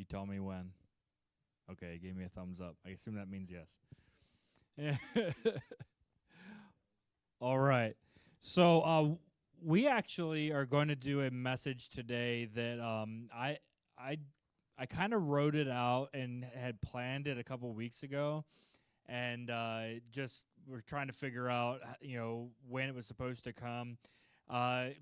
tell me when. Okay, gave me a thumbs up. I assume that means yes. All right. So we actually are going to do a message today that I I kind of wrote it out and had planned it a couple weeks ago, and just we're trying to figure out when it was supposed to come,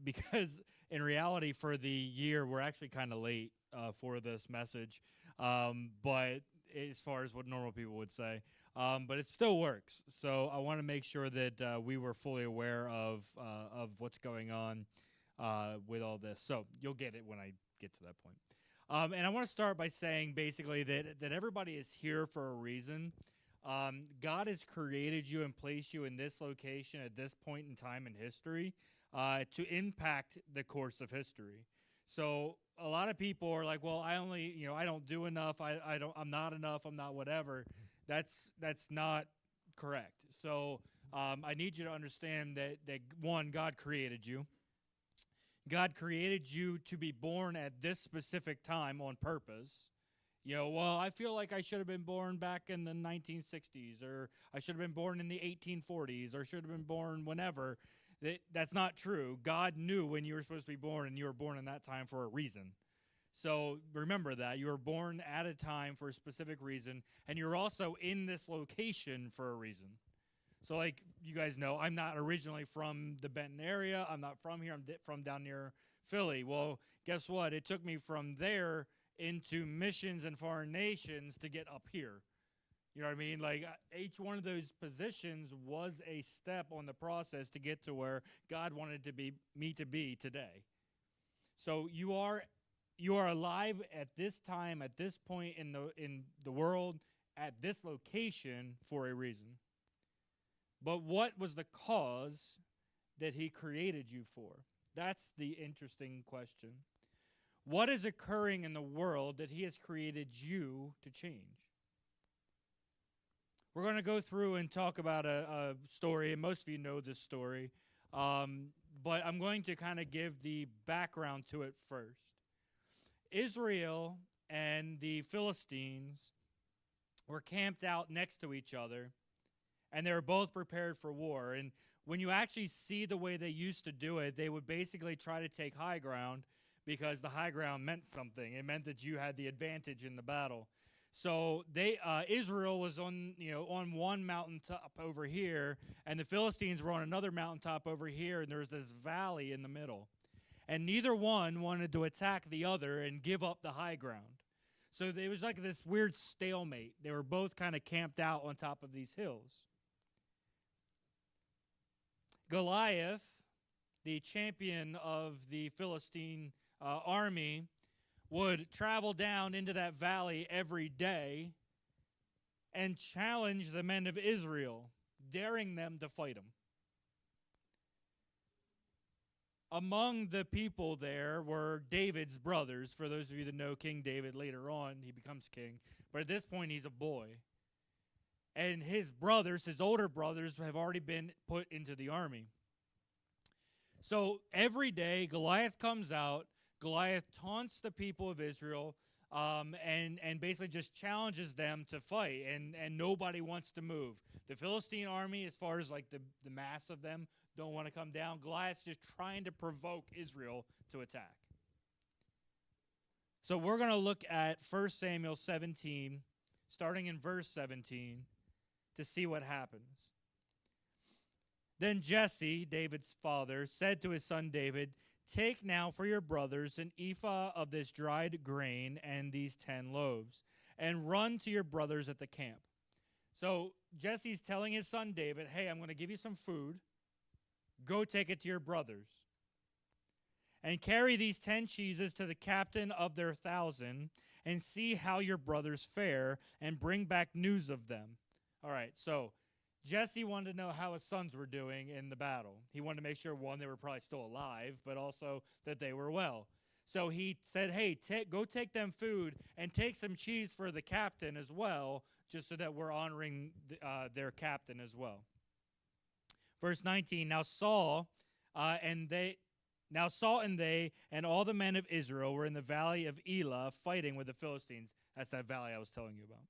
because in reality for the year we're actually kind of late for this message, but as far as what normal people would say, but it still works. So I want to make sure that we were fully aware of what's going on with all this. So you'll get it when I get to that point. And I want to start by saying basically that everybody is here for a reason. God has created you and placed you in this location at this point in time in history to impact the course of history. So a lot of people are like, well, I only, I don't do enough. I'm not enough. I'm not whatever. That's not correct. So I need you to understand that one, God created you. God created you to be born at this specific time on purpose. Well, I feel like I should have been born back in the 1960s, or I should have been born in the 1840s, or should have been born whenever. That's not true. God knew when you were supposed to be born, and you were born in that time for a reason. So remember that. You were born at a time for a specific reason, and you're also in this location for a reason. So like you guys know, I'm not originally from the Benton area. I'm not from here. I'm from down near Philly. Well, guess what? It took me from there into missions and foreign nations to get up here. You know what I mean? Like each one of those positions was a step on the process to get to where God wanted me to be today. So you are alive at this time, at this point in the world, at this location for a reason. But what was the cause that he created you for? That's the interesting question. What is occurring in the world that he has created you to change? We're going to go through and talk about a story, and most of you know this story, but I'm going to kind of give the background to it first. Israel and the Philistines were camped out next to each other, and they were both prepared for war. And when you actually see the way they used to do it, they would basically try to take high ground because the high ground meant something. It meant that you had the advantage in the battle. So Israel was on one mountaintop over here, and the Philistines were on another mountaintop over here, and there was this valley in the middle. And neither one wanted to attack the other and give up the high ground. So it was like this weird stalemate. They were both kind of camped out on top of these hills. Goliath, the champion of the Philistine army, would travel down into that valley every day and challenge the men of Israel, daring them to fight him. Among the people there were David's brothers. For those of you that know King David, later on he becomes king. But at this point he's a boy. And his brothers, his older brothers, have already been put into the army. So every day Goliath comes out. Goliath taunts the people of Israel and basically just challenges them to fight. And nobody wants to move. The Philistine army, as far as like the mass of them, don't want to come down. Goliath's just trying to provoke Israel to attack. So we're going to look at 1 Samuel 17, starting in verse 17, to see what happens. Then Jesse, David's father, said to his son David, "Take now for your brothers an ephah of this dried grain and these 10 loaves, and run to your brothers at the camp." So Jesse's telling his son David, hey, I'm going to give you some food. Go take it to your brothers. And carry these 10 cheeses to the captain of their 1,000, and see how your brothers fare, and bring back news of them. All right, so Jesse wanted to know how his sons were doing in the battle. He wanted to make sure, one, they were probably still alive, but also that they were well. So he said, hey, go take them food and take some cheese for the captain as well, just so that we're honoring their captain as well. Verse 19, now Saul and they Now Saul and they and all the men of Israel were in the valley of Elah fighting with the Philistines. That's that valley I was telling you about.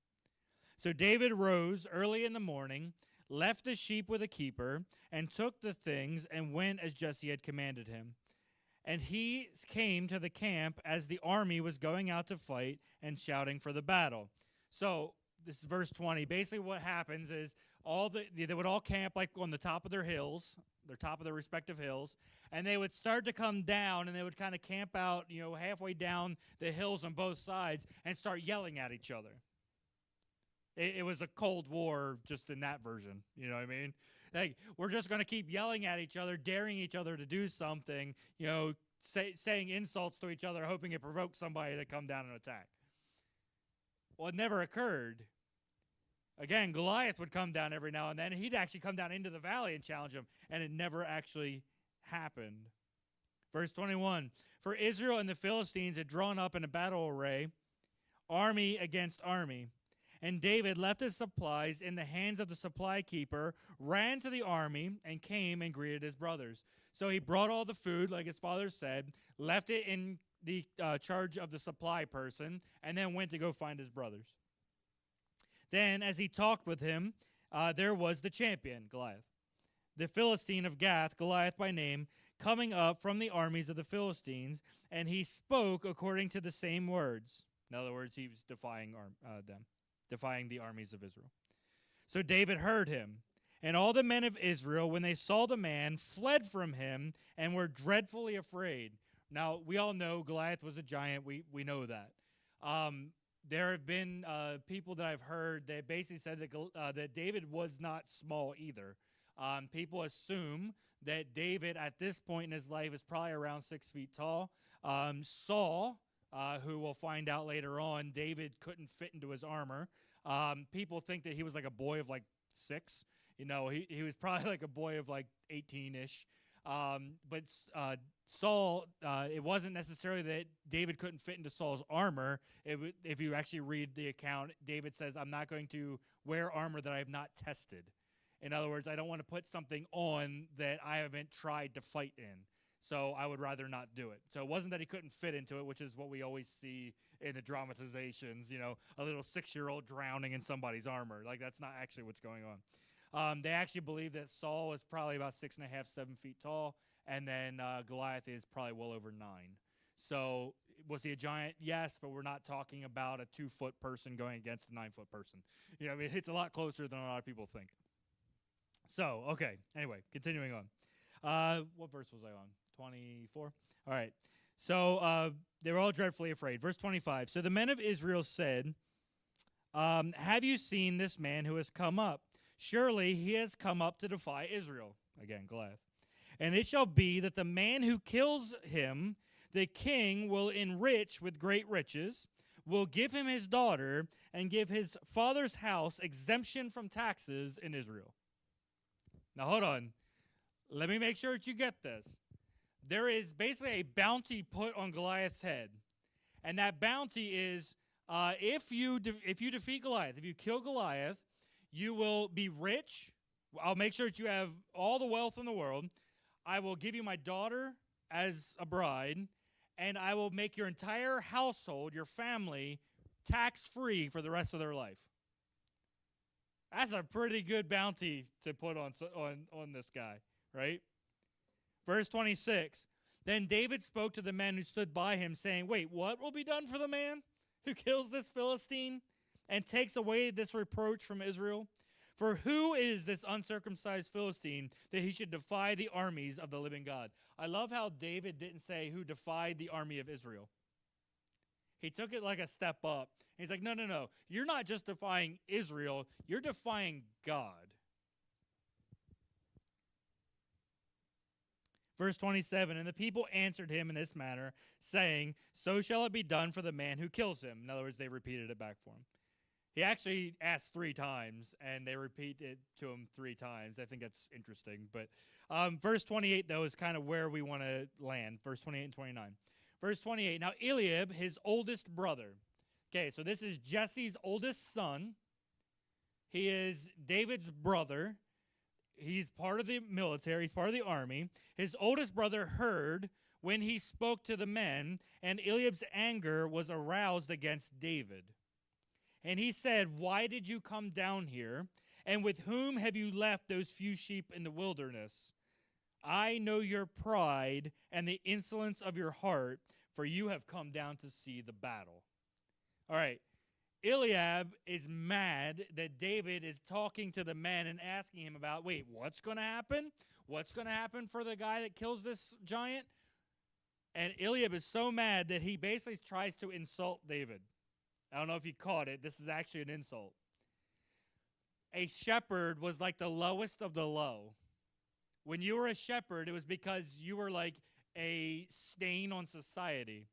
So David rose early in the morning, left the sheep with a keeper, and took the things and went as Jesse had commanded him. And he came to the camp as the army was going out to fight and shouting for the battle. So this is verse 20. Basically what happens is they would all camp like on the top of their hills, their top of their respective hills, and they would start to come down and they would kind of camp out, halfway down the hills on both sides and start yelling at each other. It was a Cold War just in that version. You know what I mean? Like, we're just going to keep yelling at each other, daring each other to do something, saying insults to each other, hoping it provokes somebody to come down and attack. Well, it never occurred. Again, Goliath would come down every now and then, and he'd actually come down into the valley and challenge him, and it never actually happened. Verse 21, for Israel and the Philistines had drawn up in a battle array, army against army. And David left his supplies in the hands of the supply keeper, ran to the army, and came and greeted his brothers. So he brought all the food, like his father said, left it in the charge of the supply person, and then went to go find his brothers. Then, as he talked with him, there was the champion, Goliath, the Philistine of Gath, Goliath by name, coming up from the armies of the Philistines, and he spoke according to the same words. In other words, he was defying the armies of Israel. So David heard him, and all the men of Israel, when they saw the man, fled from him and were dreadfully afraid. Now, we all know Goliath was a giant. We know that. There have been people that I've heard that basically said that David was not small either. People assume that David, at this point in his life, is probably around 6 feet tall. Saul, who we'll find out later on, David couldn't fit into his armor. People think that he was like a boy of like 6. He was probably like a boy of like 18-ish. But Saul, it wasn't necessarily that David couldn't fit into Saul's armor. If you actually read the account, David says, I'm not going to wear armor that I have not tested. In other words, I don't want to put something on that I haven't tried to fight in. So I would rather not do it. So it wasn't that he couldn't fit into it, which is what we always see in the dramatizations, a little 6-year-old drowning in somebody's armor. Like, that's not actually what's going on. They actually believe that Saul was probably about 6.5, 7 feet tall, and then Goliath is probably well over 9. So was he a giant? Yes, but we're not talking about a 2-foot person going against a 9-foot person. It's a lot closer than a lot of people think. So, okay, anyway, continuing on. What verse was I on? 24? All right. So they were all dreadfully afraid. Verse 25. So the men of Israel said, have you seen this man who has come up? Surely he has come up to defy Israel. Again, Goliath. And it shall be that the man who kills him, the king will enrich with great riches, will give him his daughter, and give his father's house exemption from taxes in Israel. Now, hold on. Let me make sure that you get this. There is basically a bounty put on Goliath's head. And that bounty is if you defeat Goliath, if you kill Goliath, you will be rich. I'll make sure that you have all the wealth in the world. I will give you my daughter as a bride, and I will make your entire household, your family, tax-free for the rest of their life. That's a pretty good bounty to put on this guy, right? Verse 26, then David spoke to the men who stood by him, saying, wait, what will be done for the man who kills this Philistine and takes away this reproach from Israel? For who is this uncircumcised Philistine that he should defy the armies of the living God? I love how David didn't say who defied the army of Israel. He took it like a step up. He's like, no. You're not just defying Israel. You're defying God. Verse 27, and the people answered him in this manner, saying, so shall it be done for the man who kills him. In other words, they repeated it back for him. He actually asked 3 times, and they repeat it to him 3 times. I think that's interesting. But verse 28, though, is kind of where we want to land. Verse 28 and 29. Verse 28, now Eliab, his oldest brother. Okay, so this is Jesse's oldest son. He is David's brother. he's part of the military, he's part of the army. His oldest brother heard when he spoke to the men, and Eliab's anger was aroused against David. And he said, "Why did you come down here? And with whom have you left those few sheep in the wilderness? I know your pride and the insolence of your heart, for you have come down to see the battle." All right. Eliab is mad that David is talking to the men and asking him about, wait, what's going to happen? What's going to happen for the guy that kills this giant? And Eliab is so mad that he basically tries to insult David. I don't know if you caught it. This is actually an insult. A shepherd was like the lowest of the low. When you were a shepherd, it was because you were like a stain on society.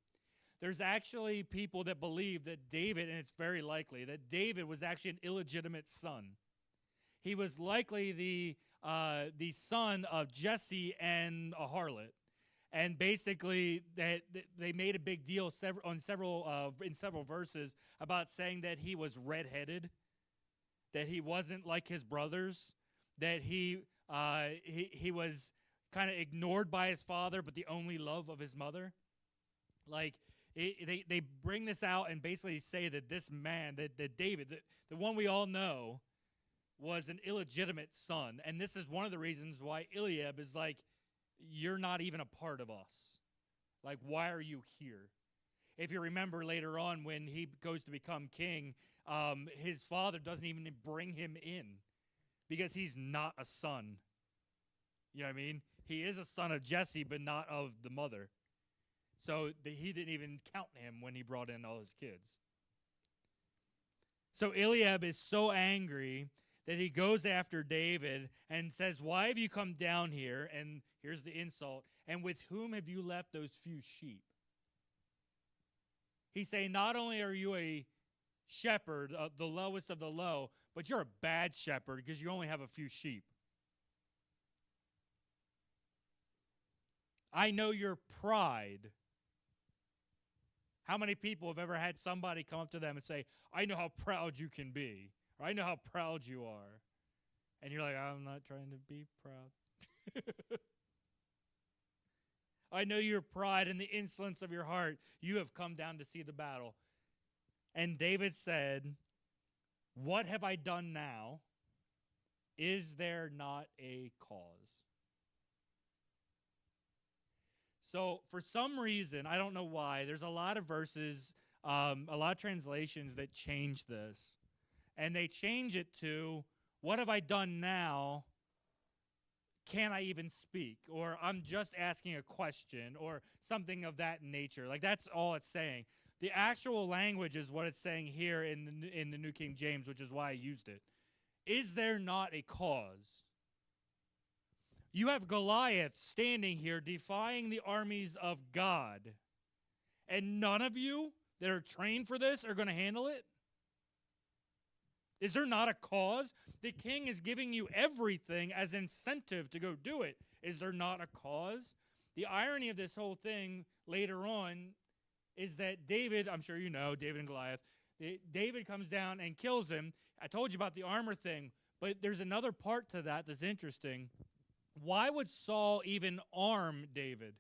There's actually people that believe that David, and it's very likely, that David was actually an illegitimate son. He was likely the son of Jesse and a harlot. And basically, that they made a big deal in several verses about saying that he was redheaded, that he wasn't like his brothers, that he was kind of ignored by his father, but the only love of his mother. Like they bring this out and basically say that this man, that David, the one we all know, was an illegitimate son, and this is one of the reasons why Eliab is like, you're not even a part of us. Like, why are you here? If you remember later on when he goes to become king, his father doesn't even bring him in because he's not a son. You know what I mean? He is a son of Jesse, but not of the mother. So he didn't even count him when he brought in all his kids. So Eliab is so angry that he goes after David and says, "Why have you come down here?" And here's the insult. "And with whom have you left those few sheep?" He's saying, not only are you a shepherd, the lowest of the low, but you're a bad shepherd because you only have a few sheep. I know your pride. How many people have ever had somebody come up to them and say, "I know how proud you can be," or "I know how proud you are," and you're like, "I'm not trying to be proud." "I know your pride and the insolence of your heart. You have come down to see the battle." And David said, "What have I done now? Is there not a cause?" So for some reason, I don't know why, there's a lot of verses, a lot of translations that change this. And they change it to, "What have I done now? Can I even speak?" Or "I'm just asking a question," or something of that nature. Like, that's all it's saying. The actual language is what it's saying here in the New King James, which is why I used it. Is there not a cause? You have Goliath standing here defying the armies of God, and none of you that are trained for this are going to handle it? Is there not a cause? The king is giving you everything as incentive to go do it. Is there not a cause? The irony of this whole thing later on is that David, I'm sure you know, David and Goliath, David comes down and kills him. I told you about the armor thing, but there's another part to that that's interesting. Why would Saul even arm David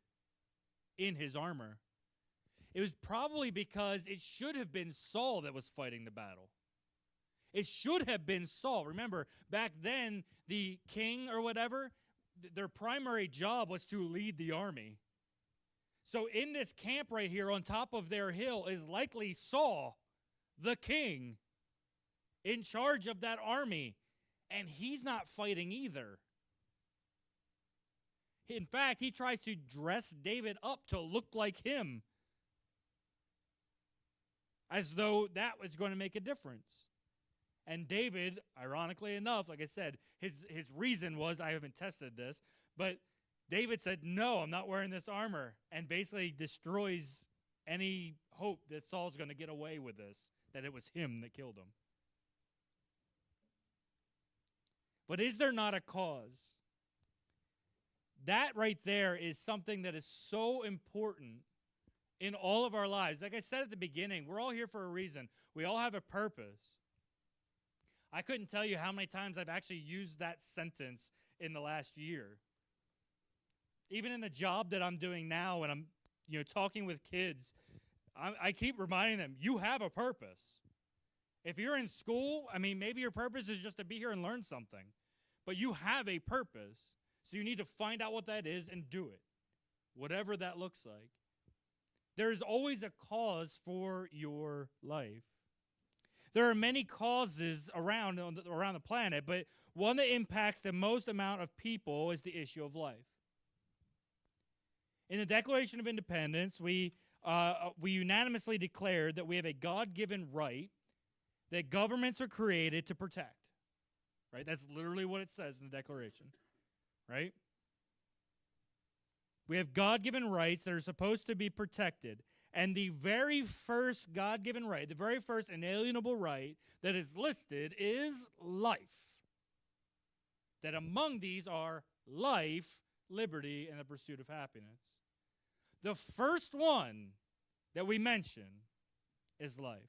in his armor? It was probably because it should have been Saul that was fighting the battle. It should have been Saul. Remember, back then, the king or whatever, their primary job was to lead the army. So in this camp right here on top of their hill is likely Saul, the king, in charge of that army. And he's not fighting either. In fact, he tries to dress David up to look like him, as though that was going to make a difference. And David, ironically enough, like I said, his reason was, I haven't tested this, but David said, "No, I'm not wearing this armor," and basically destroys any hope that Saul's going to get away with this, that it was him that killed him. But is there not a cause? That right there is something that is so important in all of our lives. Like I said at the beginning, we're all here for a reason. We all have a purpose. I couldn't tell you how many times I've actually used that sentence in the last year. Even in the job that I'm doing now, when I'm talking with kids, I keep reminding them, you have a purpose. If you're in school, maybe your purpose is just to be here and learn something. But you have a purpose, so you need to find out what that is and do it, whatever that looks like. There's always a cause for your life. There are many causes around the planet, but one that impacts the most amount of people is the issue of life. In the Declaration of Independence, we unanimously declared that we have a God-given right that governments are created to protect. Right? That's literally what it says in the Declaration. Right? We have God-given rights that are supposed to be protected. And the very first God-given right, the very first inalienable right that is listed is life. That among these are life, liberty, and the pursuit of happiness. The first one that we mention is life.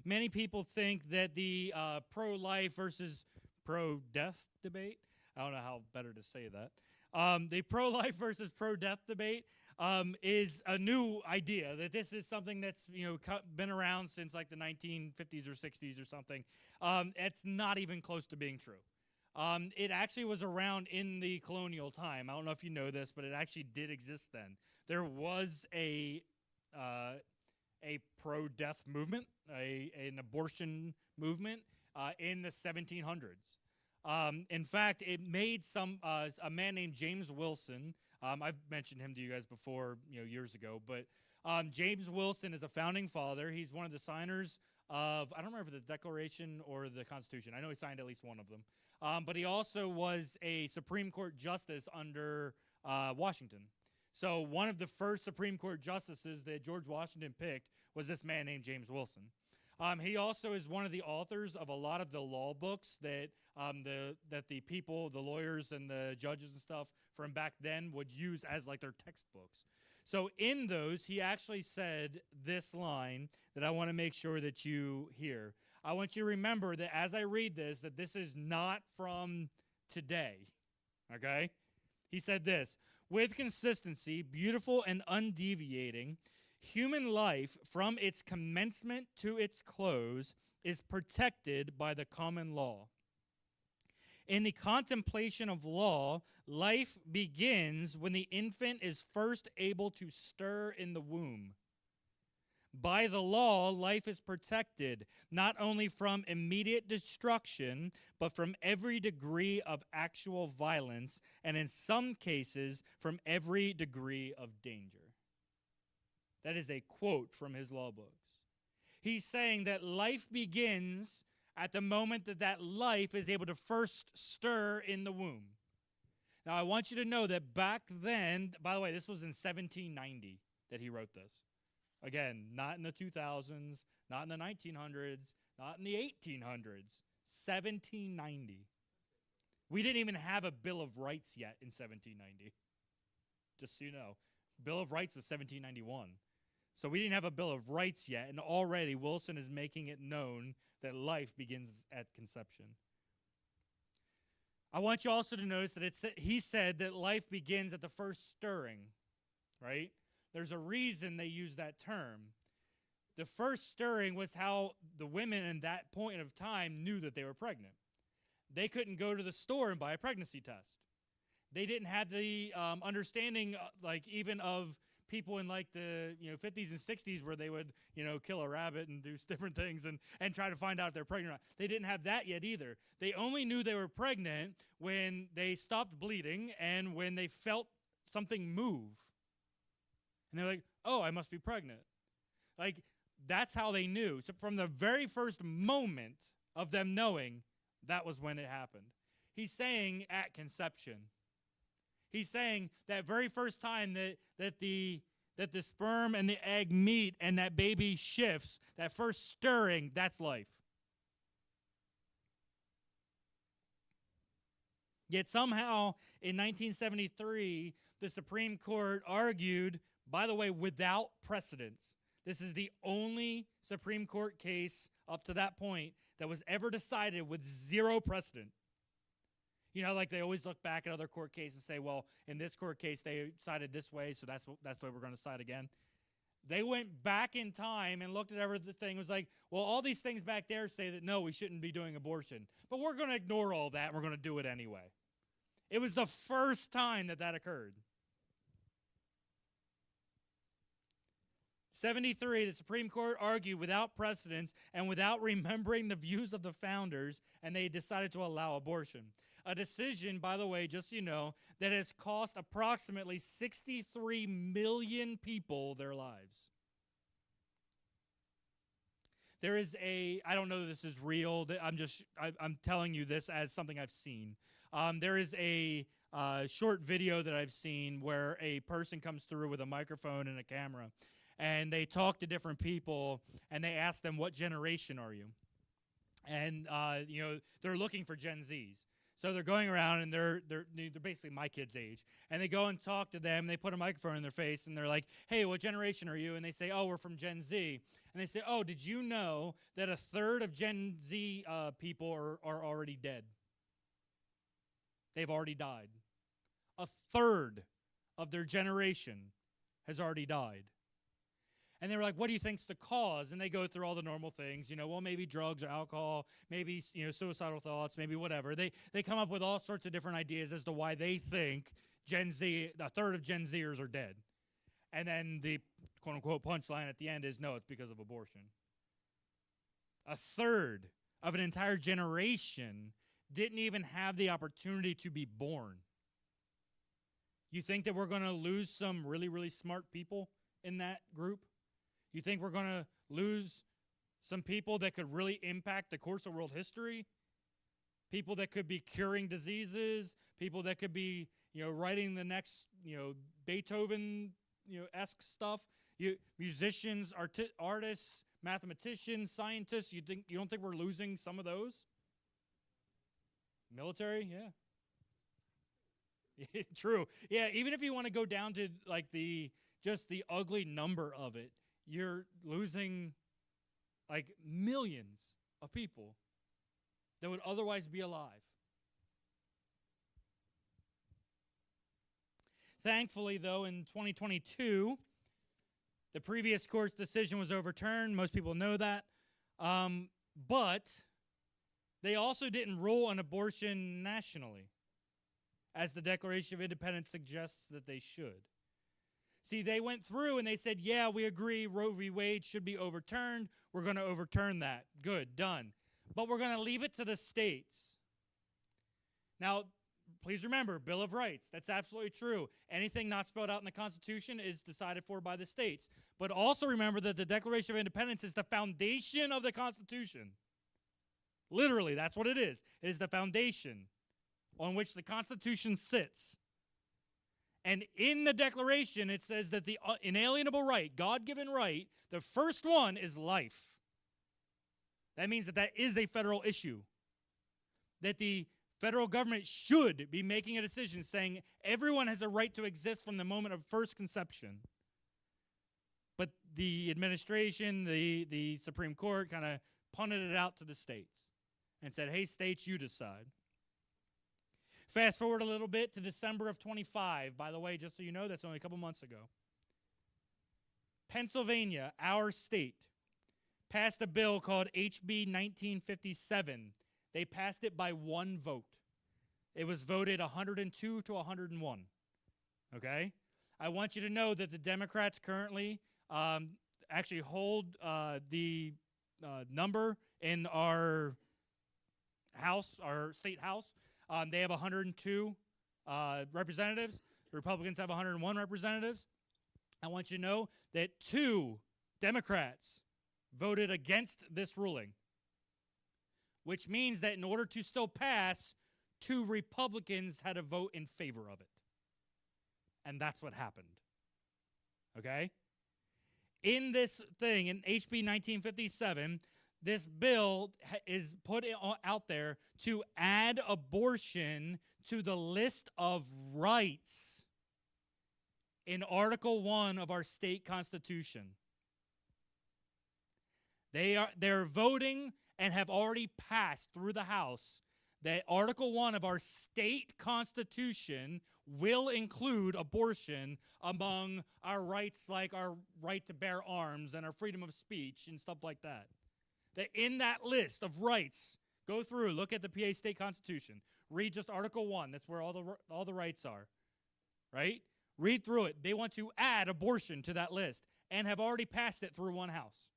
Many people think that the pro-life versus pro-death debate, I don't know how better to say that, the pro-life versus pro-death debate is a new idea, that this is something that's been around since like the 1950s or 60s or something. It's not even close to being true. It actually was around in the colonial time. I don't know if you know this, but it actually did exist then. There was a pro-death movement, an abortion movement in the 1700s. In fact, it made a man named James Wilson. I've mentioned him to you guys before, years ago. But James Wilson is a founding father. He's one of the signers of, I don't remember the Declaration or the Constitution. I know he signed at least one of them. But he also was a Supreme Court justice under Washington. So one of the first Supreme Court justices that George Washington picked was this man named James Wilson. He also is one of the authors of a lot of the law books that the people, the lawyers and the judges and stuff from back then would use as like their textbooks. So in those, he actually said this line that I want to make sure that you hear. I want you to remember that as I read this, that this is not from today, okay? He said this: with consistency, beautiful and undeviating, human life from its commencement to its close is protected by the common law. In the contemplation of law, life begins when the infant is first able to stir in the womb. By the law, life is protected, not only from immediate destruction, but from every degree of actual violence, and in some cases, from every degree of danger. That is a quote from his law books. He's saying that life begins at the moment that life is able to first stir in the womb. Now, I want you to know that back then, by the way, this was in 1790 that he wrote this. Again, not in the 2000s, not in the 1900s, not in the 1800s, 1790. We didn't even have a Bill of Rights yet in 1790. Just so you know, Bill of Rights was 1791. So we didn't have a Bill of Rights yet, and already Wilson is making it known that life begins at conception. I want you also to notice that he said that life begins at the first stirring, right? There's a reason they use that term. The first stirring was how the women in that point of time knew that they were pregnant. They couldn't go to the store and buy a pregnancy test. They didn't have the understanding, like even of people in like the 50s and 60s where they would kill a rabbit and do different things and try to find out if they're pregnant or not. They didn't have that yet either. They only knew they were pregnant when they stopped bleeding and when they felt something move. And they're like, oh, I must be pregnant. Like, that's how they knew. So from the very first moment of them knowing, that was when it happened. He's saying at conception. He's saying that very first time that the sperm and the egg meet and that baby shifts, that first stirring, that's life. Yet somehow in 1973, the Supreme Court argued, by the way, without precedence. This is the only Supreme Court case up to that point that was ever decided with zero precedent. You know, like they always look back at other court cases and say, well, in this court case, they decided this way, so that's the way we're going to decide again. They went back in time and looked at everything. It was like, well, all these things back there say that, no, we shouldn't be doing abortion. But we're going to ignore all that, and we're going to do it anyway. It was the first time that occurred. 73, the Supreme Court argued without precedence and without remembering the views of the founders, and they decided to allow abortion. A decision, by the way, just so you know, that has cost approximately 63 million people their lives. There is I don't know that this is real. I'm telling you this as something I've seen. There is a short video that I've seen where a person comes through with a microphone and a camera, and they talk to different people, and they ask them, what generation are you? And, they're looking for Gen Zs. So they're going around, and they're basically my kid's age. And they go and talk to them, and they put a microphone in their face, and they're like, hey, what generation are you? And they say, oh, we're from Gen Z. And they say, oh, did you know that a third of Gen Z people are already dead? They've already died. A third of their generation has already died. And they were like, what do you think's the cause? And they go through all the normal things, well, maybe drugs or alcohol, maybe, suicidal thoughts, maybe whatever. They come up with all sorts of different ideas as to why they think a third of Gen Zers are dead. And then the quote-unquote punchline at the end is, no, it's because of abortion. A third of an entire generation didn't even have the opportunity to be born. You think that we're going to lose some really, really smart people in that group? You think we're going to lose some people that could really impact the course of world history? People that could be curing diseases, people that could be, writing the next, Beethoven-esque stuff. Musicians, artists, mathematicians, scientists. You don't think we're losing some of those? Military, yeah. True. Yeah, even if you want to go down to just the ugly number of it, you're losing millions of people that would otherwise be alive. Thankfully, though, in 2022, the previous court's decision was overturned. Most people know that. But they also didn't rule on abortion nationally, as the Declaration of Independence suggests that they should. See, they went through and they said, yeah, we agree Roe v. Wade should be overturned. We're going to overturn that. Good, done. But we're going to leave it to the states. Now, please remember, Bill of Rights. That's absolutely true. Anything not spelled out in the Constitution is decided for by the states. But also remember that the Declaration of Independence is the foundation of the Constitution. Literally, that's what it is. It is the foundation on which the Constitution sits. And in the Declaration, it says that the inalienable right, God-given right, the first one is life. That means that is a federal issue. That the federal government should be making a decision saying everyone has a right to exist from the moment of first conception. But the administration, the Supreme Court kind of punted it out to the states and said, hey, states, you decide. Fast forward a little bit to December of 25. By the way, just so you know, that's only a couple months ago. Pennsylvania, our state, passed a bill called HB 1957. They passed it by one vote. It was voted 102 to 101. Okay? I want you to know that the Democrats currently actually hold the number in our house, our state house. They have 102 representatives. The Republicans have 101 representatives. I want you to know that 2 Democrats voted against this ruling, which means that in order to still pass, 2 Republicans had to vote in favor of it. And that's what happened. Okay? In this thing, in HB 1957, this bill is put out there to add abortion to the list of rights in Article 1 of our state constitution. They're voting and have already passed through the House that Article 1 of our state constitution will include abortion among our rights, like our right to bear arms and our freedom of speech and stuff like that. That in that list of rights, go through, look at the PA state constitution, read just Article 1, that's where all the rights are, right? Read through it. They want to add abortion to that list and have already passed it through one house.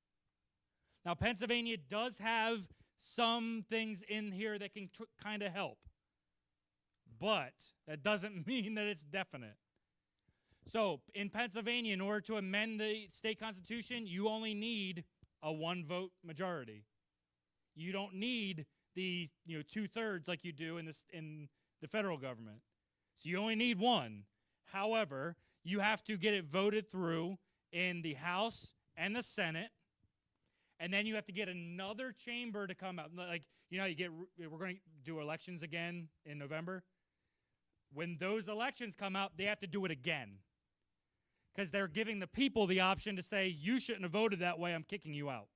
Now, Pennsylvania does have some things in here that can kind of help, but that doesn't mean that it's definite. So, in Pennsylvania, in order to amend the state constitution, you only need a one-vote majority. You don't need the 2/3 like you do in the federal government. So you only need one. However, you have to get it voted through in the House and the Senate, and then you have to get another chamber to come out. Like, we're going to do elections again in November. When those elections come out, they have to do it again, because they're giving the people the option to say, you shouldn't have voted that way, I'm kicking you out.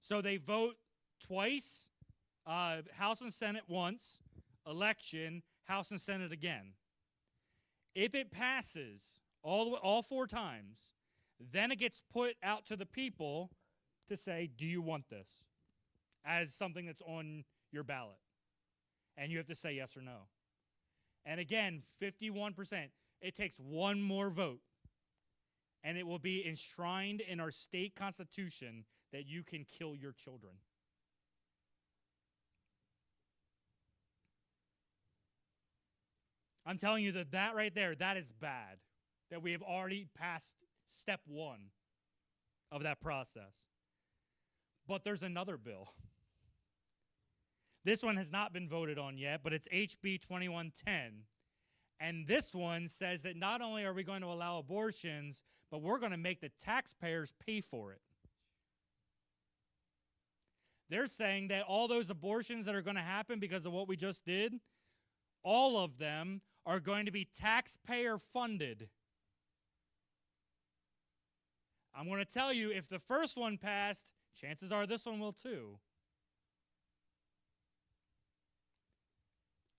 So they vote twice, House and Senate once, election, House and Senate again. If it passes all 4 times, then it gets put out to the people to say, do you want this as something that's on your ballot? And you have to say yes or no. And again, 51%. It takes one more vote, and it will be enshrined in our state constitution that you can kill your children. I'm telling you that right there, that is bad. That we have already passed step 1 of that process. But there's another bill. This one has not been voted on yet, but it's HB 2110. And this one says that not only are we going to allow abortions, but we're going to make the taxpayers pay for it. They're saying that all those abortions that are going to happen because of what we just did, all of them are going to be taxpayer funded. I'm going to tell you, if the first one passed, chances are this one will too.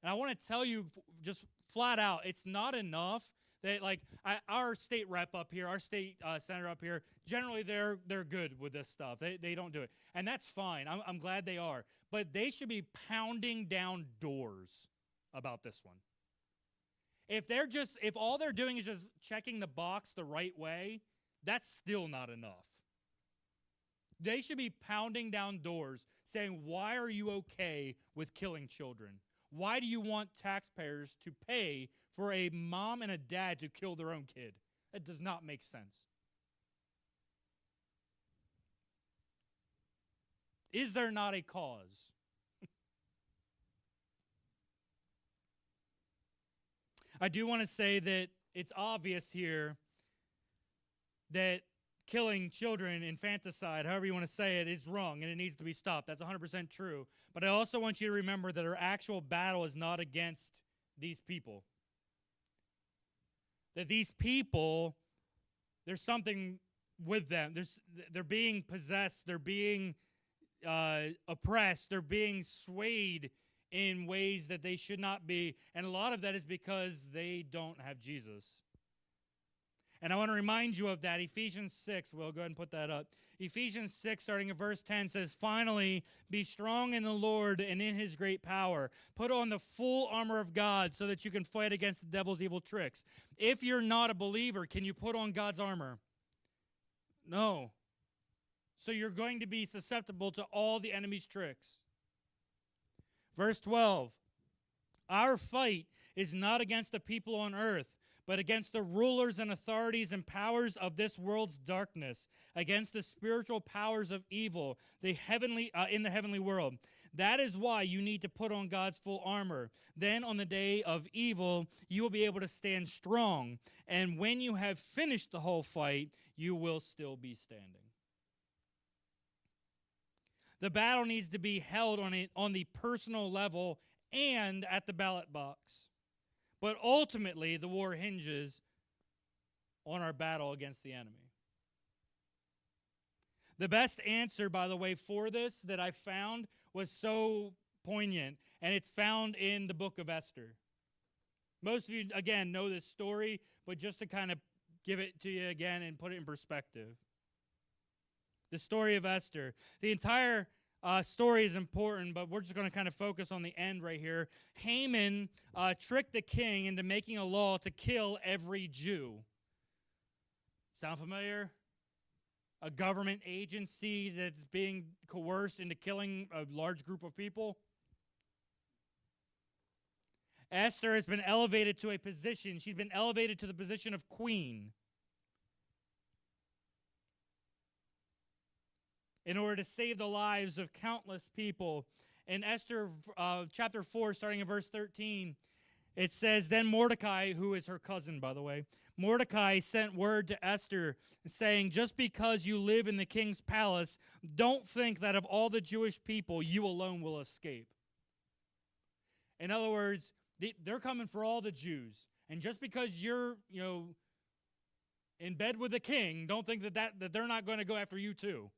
And I want to tell you just flat out, it's not enough that, like, our state rep up here, our state senator up here, generally they're good with this stuff. They don't do it. And that's fine. I'm glad they are. But they should be pounding down doors about this one. If all they're doing is just checking the box the right way, that's still not enough. They should be pounding down doors saying, why are you okay with killing children? Why do you want taxpayers to pay for a mom and a dad to kill their own kid? That does not make sense. Is there not a cause? I do want to say that it's obvious here that killing children, infanticide, however you want to say it, is wrong and it needs to be stopped. That's 100% true. But I also want you to remember that our actual battle is not against these people. That these people, there's something with them. They're being possessed. They're being oppressed. They're being swayed in ways that they should not be. And a lot of that is because they don't have Jesus. And I want to remind you of that. Ephesians 6, we'll go ahead and put that up. Ephesians 6, starting at verse 10, says, finally, be strong in the Lord and in his great power. Put on the full armor of God so that you can fight against the devil's evil tricks. If you're not a believer, can you put on God's armor? No. So you're going to be susceptible to all the enemy's tricks. Verse 12, our fight is not against the people on earth, but against the rulers and authorities and powers of this world's darkness, against the spiritual powers of evil in the heavenly world. That is why you need to put on God's full armor. Then on the day of evil, you will be able to stand strong. And when you have finished the whole fight, you will still be standing. The battle needs to be held on the personal level and at the ballot box. But ultimately, the war hinges on our battle against the enemy. The best answer, by the way, for this that I found was so poignant, and it's found in the book of Esther. Most of you, again, know this story, but just to kind of give it to you again and put it in perspective. The story of Esther. The entire story is important, but we're just going to kind of focus on the end right here. Haman tricked the king into making a law to kill every Jew. Sound familiar? A government agency that's being coerced into killing a large group of people. Esther has been elevated to a position. She's been elevated to the position of queen in order to save the lives of countless people. In Esther chapter 4, starting in verse 13, it says, Then Mordecai, who is her cousin, by the way, Mordecai sent word to Esther saying, Just because you live in the king's palace, don't think that of all the Jewish people, you alone will escape. In other words, they're coming for all the Jews. And just because you're, in bed with the king, don't think that they're not going to go after you too.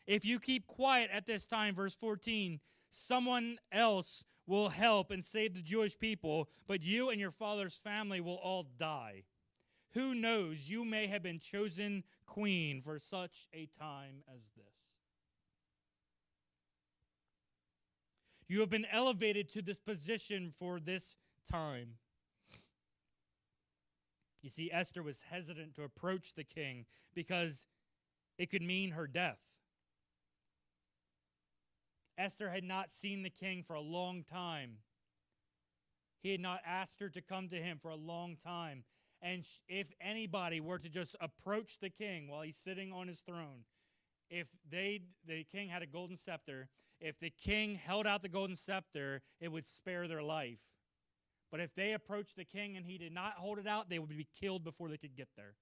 If you keep quiet at this time, verse 14, someone else will help and save the Jewish people, but you and your father's family will all die. Who knows, you may have been chosen queen for such a time as this. You have been elevated to this position for this time. You see, Esther was hesitant to approach the king because it could mean her death. Esther had not seen the king for a long time. He had not asked her to come to him for a long time. And if anybody were to just approach the king while he's sitting on his throne, if the king had a golden scepter, if the king held out the golden scepter, it would spare their life. But if they approached the king and he did not hold it out, they would be killed before they could get there.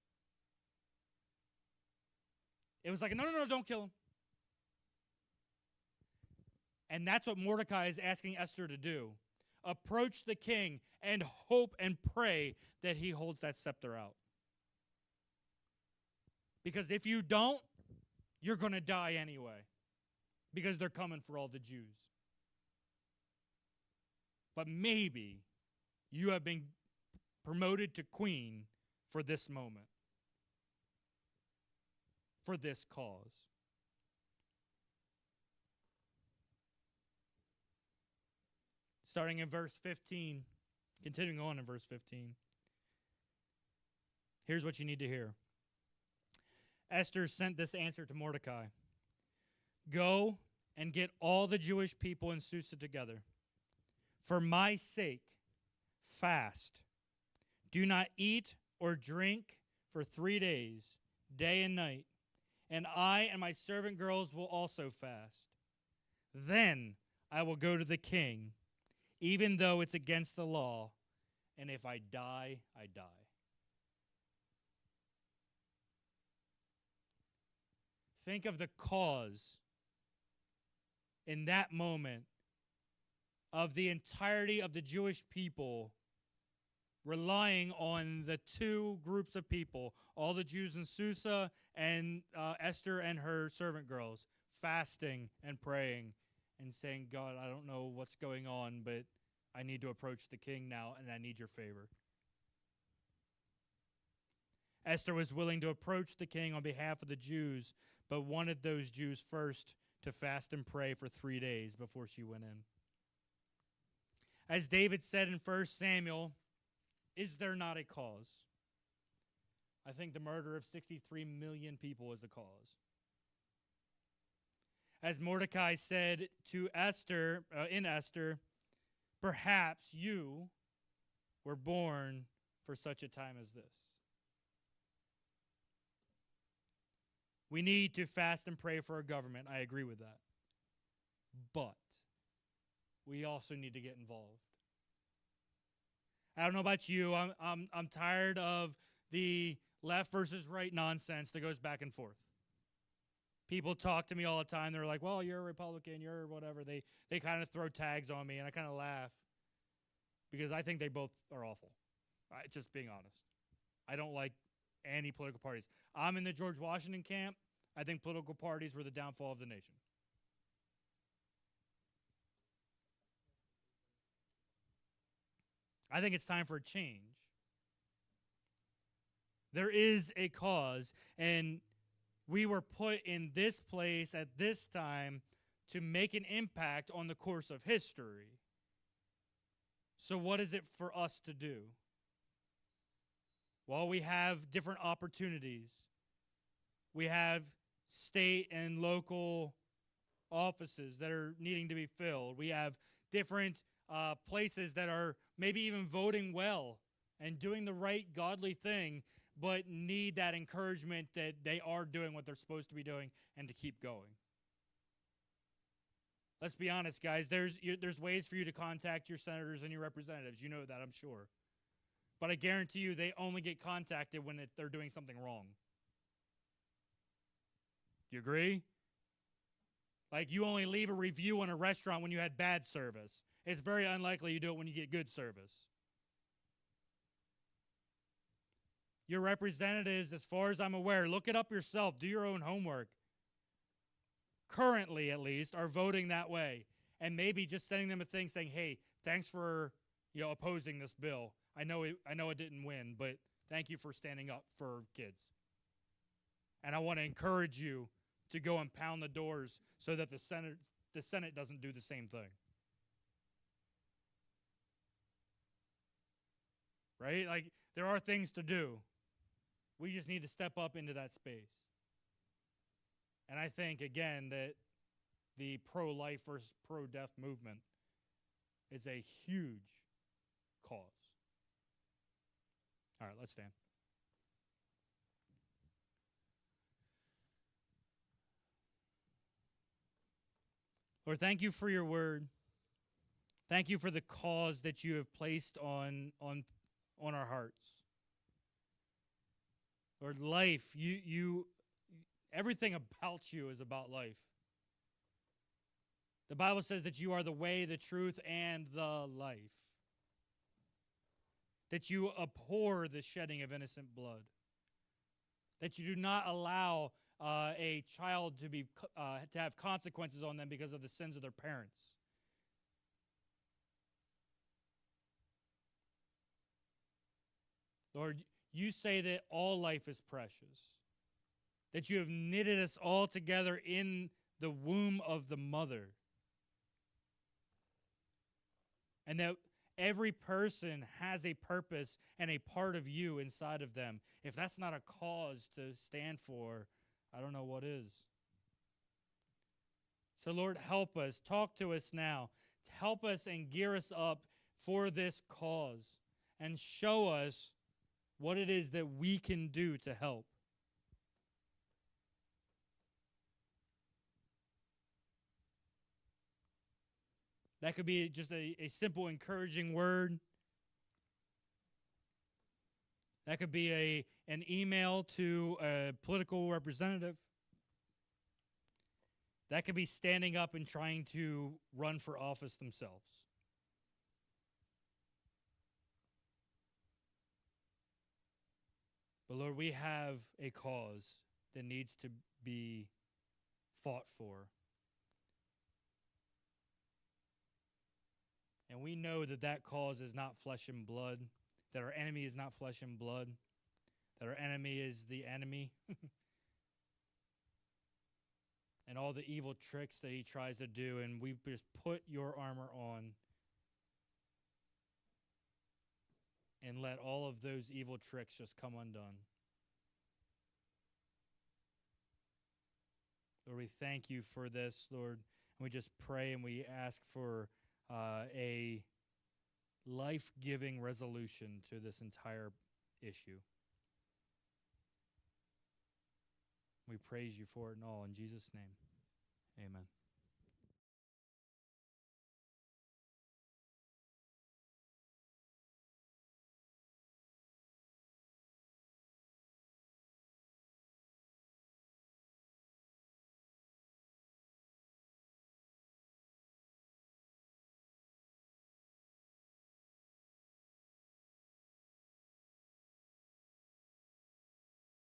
It was like, no, don't kill him. And that's what Mordecai is asking Esther to do. Approach the king and hope and pray that he holds that scepter out. Because if you don't, you're going to die anyway. Because they're coming for all the Jews. But maybe you have been promoted to queen for this moment. For this cause. Starting in verse 15, continuing on in verse 15. Here's what you need to hear. Esther sent this answer to Mordecai. Go and get all the Jewish people in Susa together. For my sake, fast. Do not eat or drink for 3 days, day and night. And I and my servant girls will also fast. Then I will go to the king, even though it's against the law, and if I die, I die. Think of the cause in that moment of the entirety of the Jewish people relying on the two groups of people, all the Jews in Susa and Esther and her servant girls, fasting and praying and saying, God, I don't know what's going on, but I need to approach the king now, and I need your favor. Esther was willing to approach the king on behalf of the Jews, but wanted those Jews first to fast and pray for 3 days before she went in. As David said in 1 Samuel, is there not a cause? I think the murder of 63 million people is a cause. As Mordecai said to Esther, in Esther, perhaps you were born for such a time as this. We need to fast and pray for our government. I agree with that. But we also need to get involved. I don't know about you. I'm tired of the left versus right nonsense that goes back and forth. People talk to me all the time. They're like, well, you're a Republican, you're whatever. They kind of throw tags on me, and I kind of laugh because I think they both are awful. Just being honest. I don't like any political parties. I'm in the George Washington camp. I think political parties were the downfall of the nation. I think it's time for a change. There is a cause, and we were put in this place at this time to make an impact on the course of history. So what is it for us to do? Well, we have different opportunities. We have state and local offices that are needing to be filled. We have different places that are maybe even voting well and doing the right godly thing, but need that encouragement that they are doing what they're supposed to be doing and to keep going. Let's be honest, guys. There's ways for you to contact your senators and your representatives. You know that, I'm sure. But I guarantee you they only get contacted when they're doing something wrong. Do you agree? Like, you only leave a review on a restaurant when you had bad service. It's very unlikely you do it when you get good service. Your representatives, as far as I'm aware, look it up yourself, do your own homework. Currently, at least, are voting that way. And maybe just sending them a thing saying, hey, thanks for opposing this bill. I know it didn't win, but thank you for standing up for kids. And I want to encourage you to go and pound the doors so that the Senate doesn't do the same thing. Right? Like, there are things to do. We just need to step up into that space. And I think, again, that the pro-life versus pro-death movement is a huge cause. All right, let's stand. Lord, thank you for your word. Thank you for the cause that you have placed on our hearts. Lord, life, everything about you is about life. The Bible says that you are the way, the truth, and the life. That you abhor the shedding of innocent blood. That you do not allow a child to have consequences on them because of the sins of their parents. Lord, you say that all life is precious, that you have knitted us all together in the womb of the mother, and that every person has a purpose and a part of you inside of them. If that's not a cause to stand for, I don't know what is. So Lord, help us. Talk to us now. Help us and gear us up for this cause and show us what it is that we can do to help. That could be just a simple encouraging word. That could be an email to a political representative. That could be standing up and trying to run for office themselves. But Lord, we have a cause that needs to be fought for. And we know that that cause is not flesh and blood, that our enemy is not flesh and blood, that our enemy is the enemy. And all the evil tricks that he tries to do, and we just put your armor on and let all of those evil tricks just come undone. Lord, we thank you for this, Lord, and we just pray and we ask for a life-giving resolution to this entire issue. We praise you for it and all. In Jesus' name, amen.